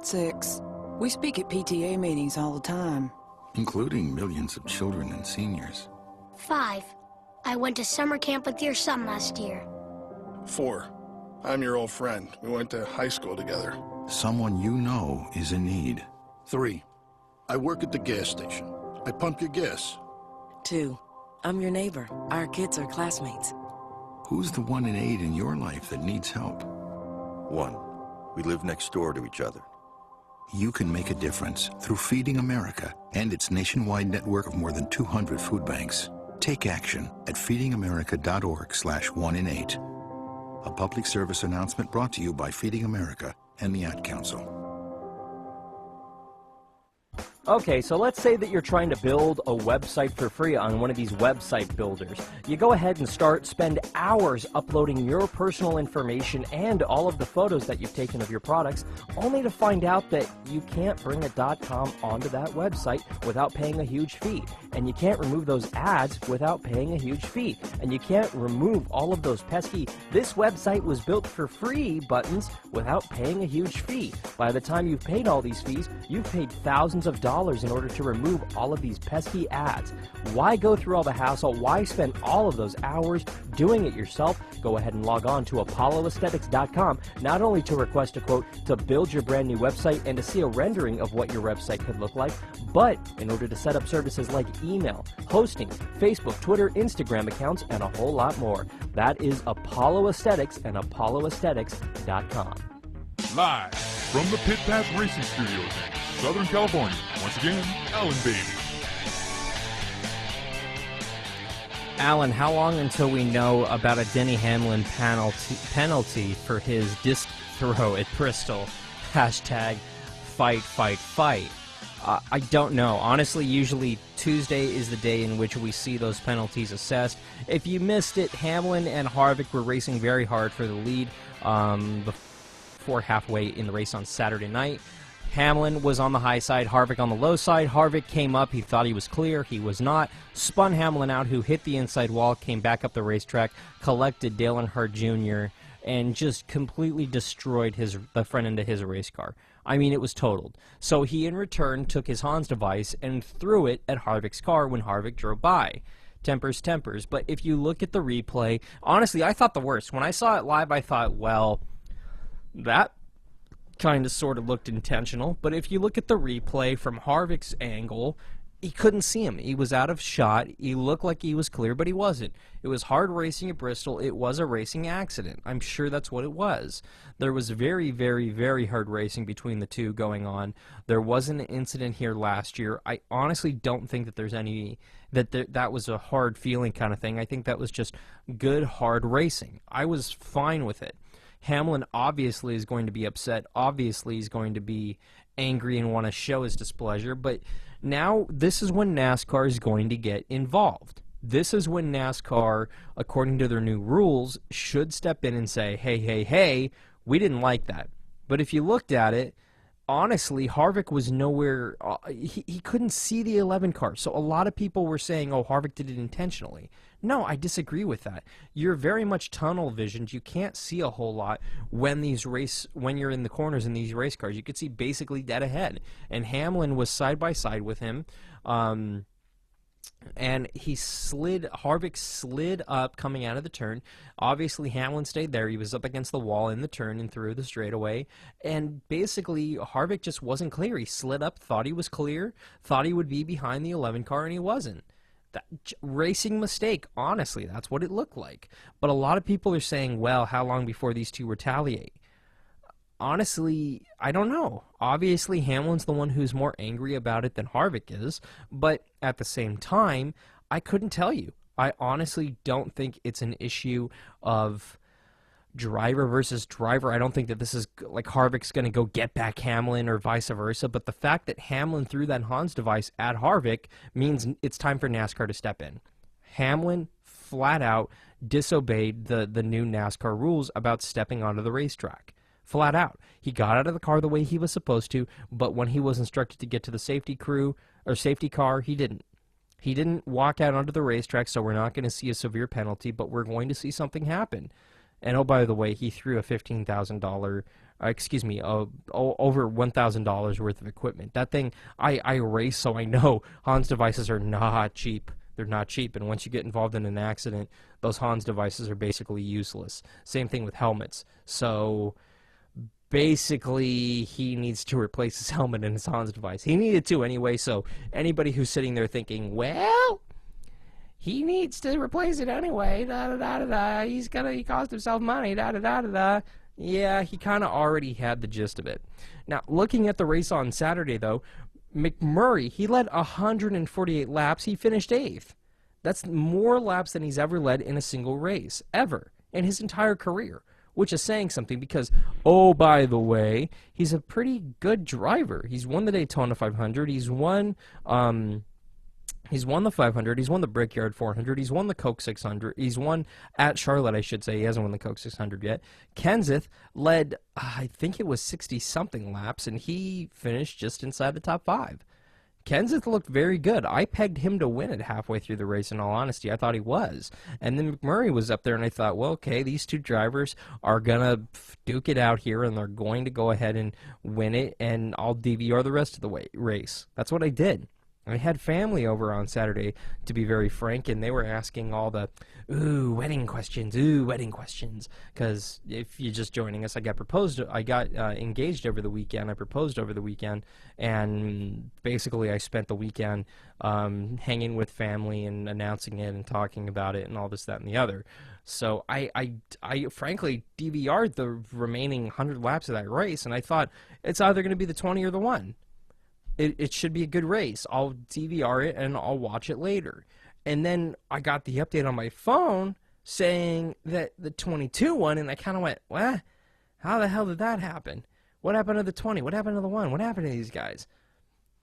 6. We speak at PTA meetings all the time. Including millions of children and seniors. 5. I went to summer camp with your son last year. 4. I'm your old friend. We went to high school together. Someone you know is in need. 3. I work at the gas station. I pump your gas. 2. I'm your neighbor. Our kids are classmates. Who's the 1 in 8 in your life that needs help? 1. We live next door to each other. You can make a difference through Feeding America and its nationwide network of more than 200 food banks. Take action at feedingamerica.org/1in8. A public service announcement brought to you by Feeding America and the Ad Council. Okay, so let's say that you're trying to build a website for free on one of these website builders. You go ahead and spend hours uploading your personal information and all of the photos that you've taken of your products, only to find out that you can't bring a .com onto that website without paying a huge fee. And you can't remove those ads without paying a huge fee. And you can't remove all of those pesky "this website was built for free" buttons without paying a huge fee. By the time you've paid all these fees, you've paid thousands of dollars in order to remove all of these pesky ads. Why go through all the hassle? Why spend all of those hours doing it yourself? Go ahead and log on to apolloaesthetics.com, not only to request a quote to build your brand new website and to see a rendering of what your website could look like, but in order to set up services like email, hosting, Facebook, Twitter, Instagram accounts, and a whole lot more. That is Apollo Aesthetics and apolloaesthetics.com. Live from the Pit Pass Racing Studios in Southern California, once again, Alan Baby. Alan, how long until we know about a Denny Hamlin penalty for his disc throw at Bristol? Hashtag fight, fight, fight. I don't know. Honestly, usually Tuesday is the day in which we see those penalties assessed. If you missed it, Hamlin and Harvick were racing very hard for the lead before halfway in the race on Saturday night. Hamlin was on the high side, Harvick on the low side. Harvick came up, he thought he was clear, he was not. Spun Hamlin out, who hit the inside wall, came back up the racetrack, collected Dale Earnhardt Jr., and just completely destroyed the front end of his race car. I mean, it was totaled. So he, in return, took his Hans device and threw it at Harvick's car when Harvick drove by. Tempers, tempers. But if you look at the replay, honestly, I thought the worst. When I saw it live, I thought, well, that kind of sort of looked intentional. But if you look at the replay from Harvick's angle, he couldn't see him. He was out of shot. He looked like he was clear, but he wasn't. It was hard racing at Bristol. It was a racing accident. I'm sure that's what it was. There was very, very, very hard racing between the two going on. There was an incident here last year. I honestly don't think that there's any that was a hard feeling kind of thing. I think that was just good, hard racing. I was fine with it. Hamlin obviously is going to be upset. Obviously he's going to be angry and want to show his displeasure, but now this is when NASCAR is going to get involved. This is when NASCAR, according to their new rules, should step in and say, hey, hey, hey, we didn't like that. But if you looked at it, honestly, Harvick was nowhere, he couldn't see the 11 car. So a lot of people were saying, oh, Harvick did it intentionally. No, I disagree with that. You're very much tunnel visioned. You can't see a whole lot when you're in the corners in these race cars. You could see basically dead ahead. And Hamlin was side by side with him. And Harvick slid up coming out of the turn. Obviously, Hamlin stayed there. He was up against the wall in the turn and through the straightaway. And basically, Harvick just wasn't clear. He slid up, thought he was clear, thought he would be behind the 11 car, and he wasn't. Racing mistake, honestly, that's what it looked like. But a lot of people are saying, well, how long before these two retaliate? Honestly, I don't know. Obviously, Hamlin's the one who's more angry about it than Harvick is, but at the same time, I couldn't tell you. I honestly don't think it's an issue of driver versus driver. I don't think that this is like Harvick's going to go get back Hamlin or vice versa, but the fact that Hamlin threw that Hans device at Harvick means it's time for NASCAR to step in. Hamlin flat out disobeyed the new NASCAR rules about stepping onto the racetrack. Flat out. He got out of the car the way he was supposed to, but when he was instructed to get to the safety car, he didn't. He didn't walk out onto the racetrack, so we're not going to see a severe penalty, but we're going to see something happen. And oh, by the way, he threw a $15,000, over $1,000 worth of equipment. That thing, I race, so I know Hans devices are not cheap. They're not cheap, and once you get involved in an accident, those Hans devices are basically useless. Same thing with helmets. So basically, he needs to replace his helmet and his Hans device. He needed to anyway, so anybody who's sitting there thinking, well, he needs to replace it anyway, da-da-da-da-da, he cost himself money, da-da-da-da-da. Yeah, he kind of already had the gist of it. Now, looking at the race on Saturday, though, McMurray, he led 148 laps. He finished 8th. That's more laps than he's ever led in a single race, ever, in his entire career, which is saying something because, oh, by the way, he's a pretty good driver. He's won the Daytona 500. He's won the 500. He's won the Brickyard 400. He's won the Coke 600. He's won at Charlotte, I should say. He hasn't won the Coke 600 yet. Kenseth led, I think it was 60-something laps, and he finished just inside the top 5. Kenseth looked very good. I pegged him to win it halfway through the race, in all honesty. I thought he was. And then McMurray was up there, and I thought, well, okay, these two drivers are going to duke it out here, and they're going to go ahead and win it, and I'll DVR the rest of the race. That's what I did. I had family over on Saturday, to be very frank, and they were asking all the, wedding questions, because if you're just joining us, I got engaged over the weekend, I proposed over the weekend, and basically I spent the weekend hanging with family and announcing it and talking about it and all this, that, and the other. So I frankly DVR'd the remaining 100 laps of that race, and I thought, it's either going to be the 20 or the 1. It should be a good race. I'll DVR it and I'll watch it later. And then I got the update on my phone saying that the 22 won, and I kind of went, what? How the hell did that happen? What happened to the 20? What happened to the 1? What happened to these guys?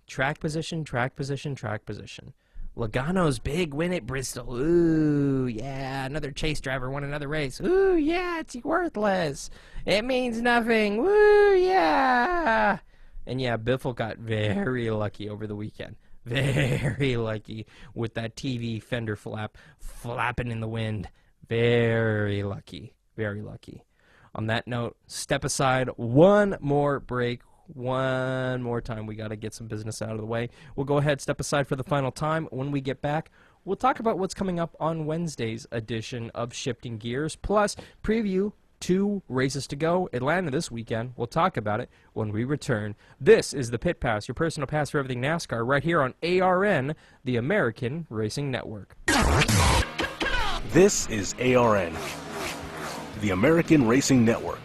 Track position, track position, track position. Logano's big win at Bristol. Ooh, yeah, another chase driver won another race. Ooh, yeah, it's worthless. It means nothing. Ooh, yeah. And yeah, Biffle got very lucky over the weekend. Very lucky with that TV fender flap flapping in the wind. Very lucky. Very lucky. On that note, step aside. One more break. One more time. We got to get some business out of the way. We'll go ahead, step aside for the final time. When we get back, we'll talk about what's coming up on Wednesday's edition of Shifting Gears, plus preview 2 races to go. Atlanta this weekend. We'll talk about it when we return. This is the Pit Pass, your personal pass for everything NASCAR, right here on ARN, the American Racing Network. This is ARN, the American Racing Network.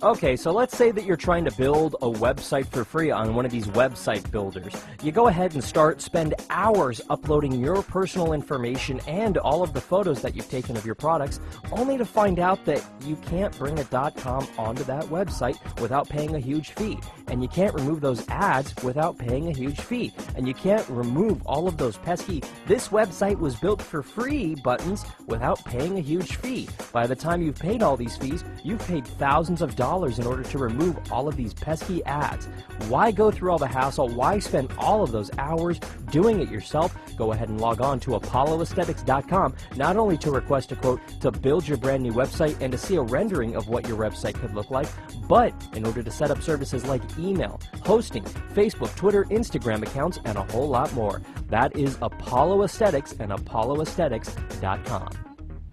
Okay, so let's say that you're trying to build a website for free on one of these website builders. You go ahead and spend hours uploading your personal information and all of the photos that you've taken of your products, only to find out that you can't bring a .com onto that website without paying a huge fee. And you can't remove those ads without paying a huge fee. And you can't remove all of those pesky "this website was built for free" buttons without paying a huge fee. By the time you've paid all these fees, you've paid thousands of dollars in order to remove all of these pesky ads. Why go through all the hassle? Why spend all of those hours doing it yourself? Go ahead and log on to ApolloAesthetics.com, not only to request a quote to build your brand new website and to see a rendering of what your website could look like, but in order to set up services like email, hosting, Facebook, Twitter, Instagram accounts, and a whole lot more. That is Apollo Aesthetics and ApolloAesthetics.com.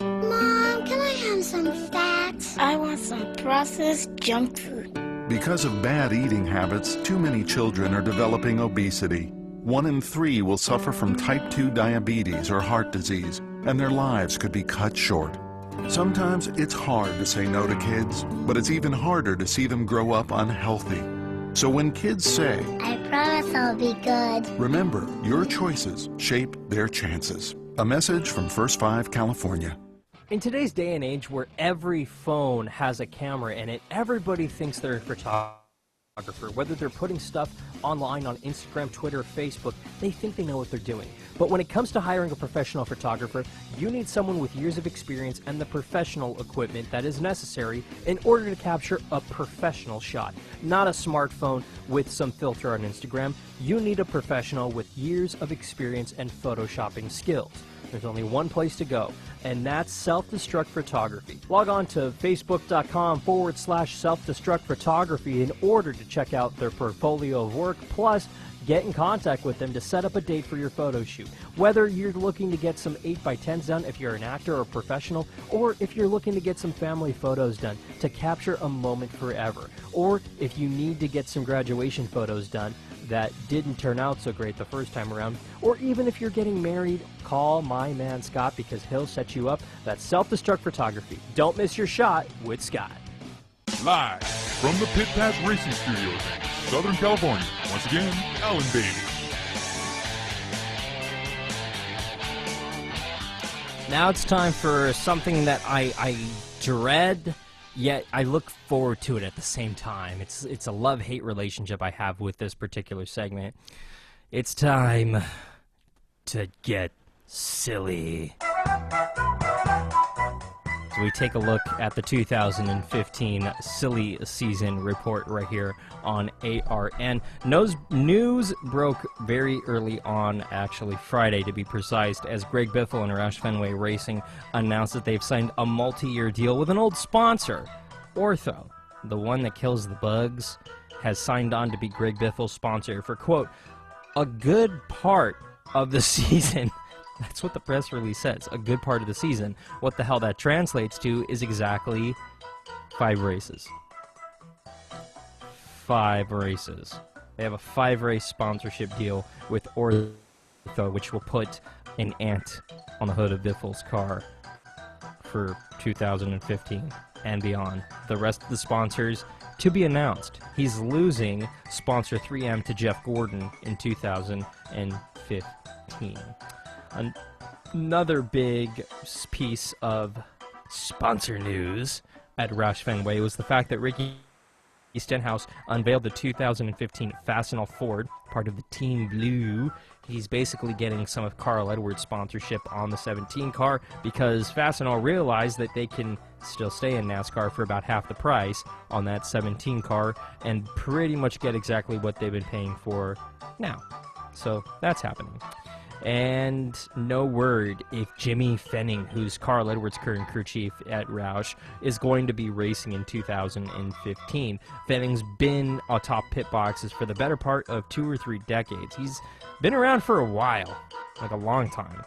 Mom, can I have some fats? I want some processed junk food. Because of bad eating habits, too many children are developing obesity. 1 in 3 will suffer from type 2 diabetes or heart disease, and their lives could be cut short. Sometimes it's hard to say no to kids, but it's even harder to see them grow up unhealthy. So when kids say, I promise I'll be good, remember, your choices shape their chances. A message from First 5 California. In today's day and age where every phone has a camera in it, everybody thinks they're a photographer. Whether they're putting stuff online on Instagram, Twitter, Facebook, they think they know what they're doing. But when it comes to hiring a professional photographer, you need someone with years of experience and the professional equipment that is necessary in order to capture a professional shot. Not a smartphone with some filter on Instagram. You need a professional with years of experience and photoshopping skills. There's only one place to go, and that's Self-Destruct Photography. Log on to facebook.com/self-destruct photography in order to check out their portfolio of work, plus get in contact with them to set up a date for your photo shoot. Whether you're looking to get some 8x10s done if you're an actor or a professional, or if you're looking to get some family photos done to capture a moment forever, or if you need to get some graduation photos done that didn't turn out so great the first time around, or even if you're getting married, call my man Scott because he'll set you up. That's Self-Destruct Photography. Don't miss your shot with Scott. Live from the Pit Pass Racing Studios in Southern California, once again, Alan Bailey. Now it's time for something that I dread, yet I look forward to it at the same time. It's a love-hate relationship I have with this particular segment. It's time to get silly. So we take a look at the 2015 silly season report right here on ARN. News broke very early on, actually Friday to be precise, as Greg Biffle and Roush Fenway Racing announced that they've signed a multi-year deal with an old sponsor. Ortho, the one that kills the bugs, has signed on to be Greg Biffle's sponsor for, quote, a good part of the season. That's what the press release says, a good part of the season. What the hell that translates to is exactly 5 races. 5 races. They have a 5-race sponsorship deal with Ortho, which will put an ant on the hood of Biffle's car for 2015 and beyond. The rest of the sponsors to be announced. He's losing sponsor 3M to Jeff Gordon in 2015. Another big piece of sponsor news at Roush Fenway was the fact that Ricky Stenhouse unveiled the 2015 Fastenal Ford, part of the Team Blue. He's basically getting some of Carl Edwards' sponsorship on the 17 car because Fastenal realized that they can still stay in NASCAR for about half the price on that 17 car and pretty much get exactly what they've been paying for now. So that's happening. And no word if Jimmy Fenning, who's Carl Edwards' current crew chief at Roush, is going to be racing in 2015. Fenning's been atop pit boxes for the better part of 2 or 3 decades. He's been around for a while, like a long time.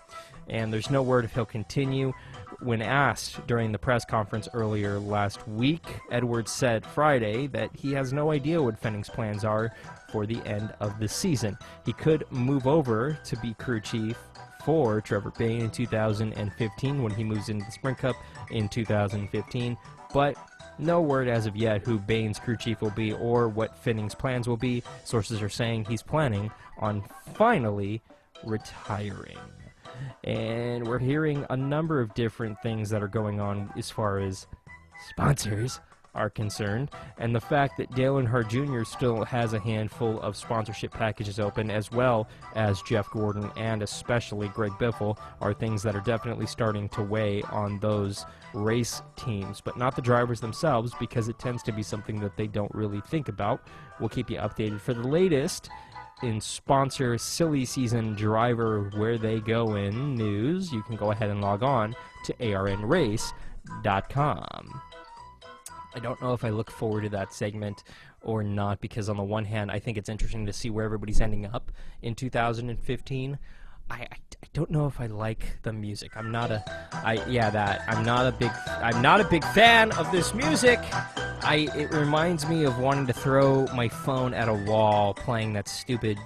And there's no word if he'll continue. When asked during the press conference earlier last week, Edwards said Friday that he has no idea what Fenning's plans are for the end of the season. He could move over to be crew chief for Trevor Bayne in 2015 when he moves into the Sprint Cup in 2015, but no word as of yet who Bayne's crew chief will be or what Fenning's plans will be. Sources are saying he's planning on finally retiring. And we're hearing a number of different things that are going on as far as sponsors are concerned, and the fact that Dale Earnhardt Jr. still has a handful of sponsorship packages open, as well as Jeff Gordon and especially Greg Biffle, are things that are definitely starting to weigh on those race teams, but not the drivers themselves, because it tends to be something that they don't really think about. We'll keep you updated for the latest in sponsor silly season driver where they go in news. You can go ahead and log on to arnrace.com. I don't know if I look forward to that segment or not, because on the one hand, I think it's interesting to see where everybody's ending up in 2015. I don't know if I like the music. I'm not a big fan of this music. It reminds me of wanting to throw my phone at a wall playing that stupid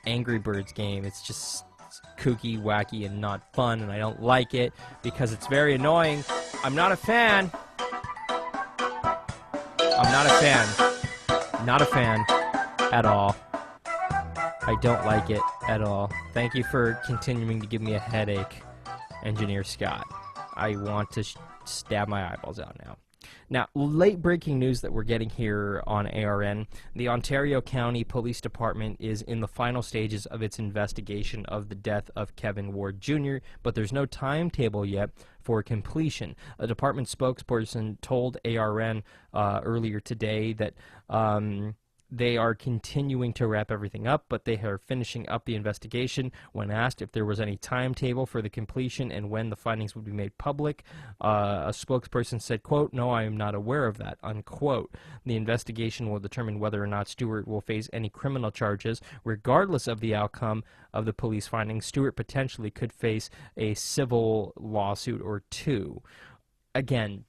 Angry Birds game. It's just kooky, wacky, and not fun, and I don't like it because it's very annoying. I'm not a fan. I'm not a fan. Not a fan at all. I don't like it at all. Thank you for continuing to give me a headache, Engineer Scott. I want to stab my eyeballs out now. Now, late breaking news that we're getting here on ARN. The Ontario County Police Department is in the final stages of its investigation of the death of Kevin Ward Jr., but there's no timetable yet for completion. A department spokesperson told ARN earlier today that they are continuing to wrap everything up, but they are finishing up the investigation. When asked if there was any timetable for the completion and when the findings would be made public, a spokesperson said, quote, "No, I am not aware of that," unquote. The investigation will determine whether or not Stewart will face any criminal charges. Regardless of the outcome of the police findings, Stewart potentially could face a civil lawsuit or two. Again,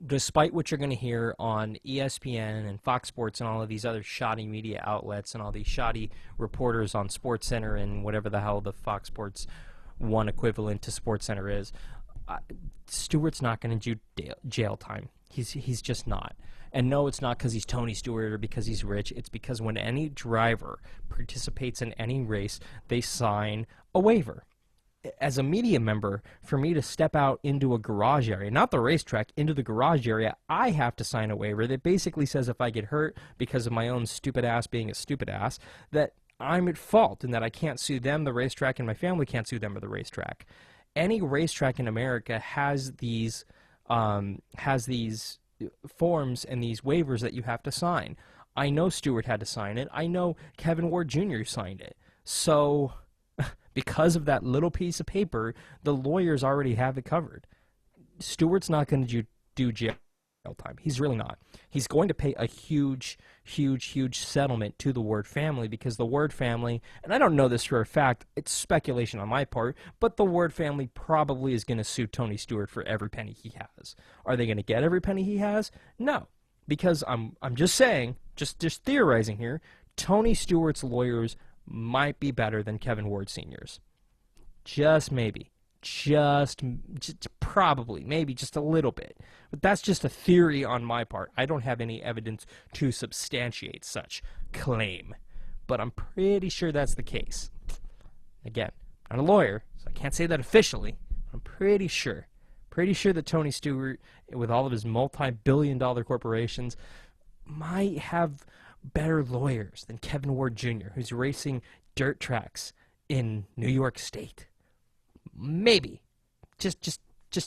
despite what you're going to hear on ESPN and Fox Sports and all of these other shoddy media outlets and all these shoddy reporters on SportsCenter and whatever the hell the Fox Sports 1 equivalent to SportsCenter is, Stewart's not going to do jail time. He's just not. And no, it's not because he's Tony Stewart or because he's rich. It's because when any driver participates in any race, they sign a waiver. As a media member, for me to step out into a garage area, not the racetrack, into the garage area, I have to sign a waiver that basically says if I get hurt because of my own stupid ass being a stupid ass, that I'm at fault and that I can't sue them, the racetrack, and my family can't sue them or the racetrack. Any racetrack in America has these forms and these waivers that you have to sign. I know Stewart had to sign it. I know Kevin Ward Jr. signed it. So because of that little piece of paper, the lawyers already have it covered. Stewart's not going to do jail time. He's really not. He's going to pay a huge, huge, huge settlement to the Ward family because the Ward family, and I don't know this for a fact, it's speculation on my part, but the Ward family probably is going to sue Tony Stewart for every penny he has. Are they going to get every penny he has? No, because I'm just saying, just theorizing here, Tony Stewart's lawyers might be better than Kevin Ward Sr.'s. Just maybe. Just probably. Maybe just a little bit. But that's just a theory on my part. I don't have any evidence to substantiate such claim. But I'm pretty sure that's the case. Again, I'm not a lawyer, so I can't say that officially. I'm pretty sure. Pretty sure that Tony Stewart, with all of his multi-billion-dollar corporations, might have better lawyers than Kevin Ward Jr., who's racing dirt tracks in New York State. Maybe. Just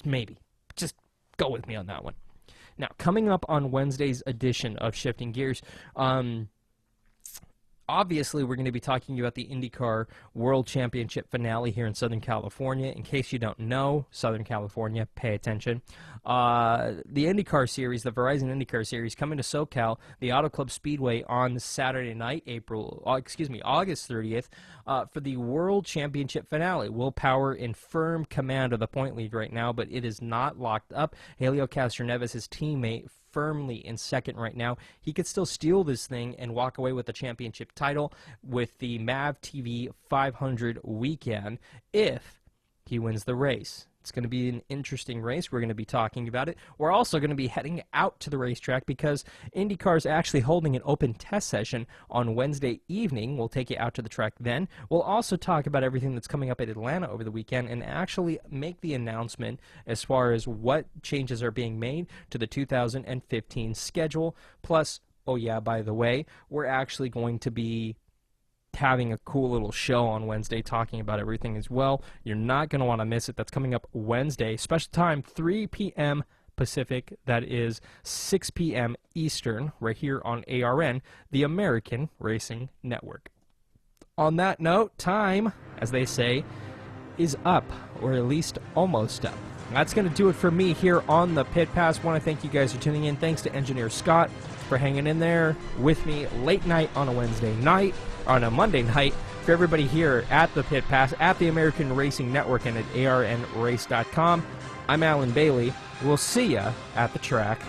maybe. Just go with me on that one. Now, coming up on Wednesday's edition of Shifting Gears, obviously we're going to be talking about the IndyCar World Championship finale here in Southern California. In case you don't know, Southern California, pay attention. The IndyCar Series, the Verizon IndyCar Series, coming to SoCal, the Auto Club Speedway on Saturday night, August 30th, for the World Championship finale. Will Power in firm command of the point lead right now, but it is not locked up. Helio Castroneves, his teammate, firmly in second right now. He could still steal this thing and walk away with the championship title with the MAV TV 500 weekend if he wins the race. It's going to be an interesting race. We're going to be talking about it. We're also going to be heading out to the racetrack because IndyCar is actually holding an open test session on Wednesday evening. We'll take you out to the track then. We'll also talk about everything that's coming up at Atlanta over the weekend and actually make the announcement as far as what changes are being made to the 2015 schedule. Plus, oh yeah, by the way, we're actually going to be having a cool little show on Wednesday talking about everything as well. You're not going to want to miss it. That's coming up Wednesday. Special time, 3 p.m. Pacific. That is 6 p.m. Eastern, right here on ARN, the American Racing Network. On that note, time, as they say, is up, or at least almost up. That's going to do it for me here on the Pit Pass. I want to thank you guys for tuning in. Thanks to Engineer Scott for hanging in there with me late night on a Wednesday night, on a Monday night. For everybody here at the Pit Pass, at the American Racing Network, and at arnrace.com, I'm Alan Bailey. We'll see ya at the track.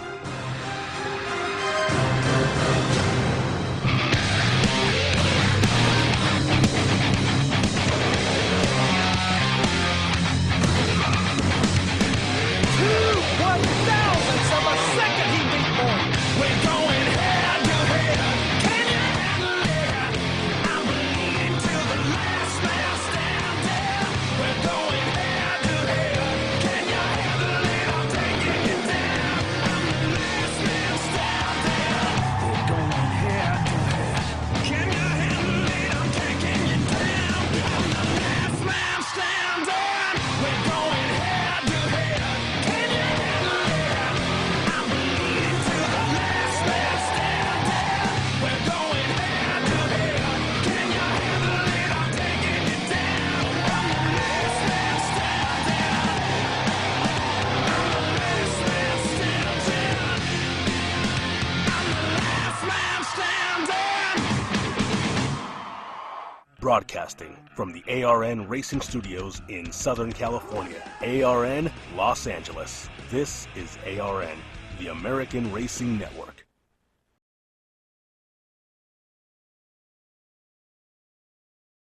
Broadcasting from the ARN Racing Studios in Southern California, ARN, Los Angeles. This is ARN, the American Racing Network.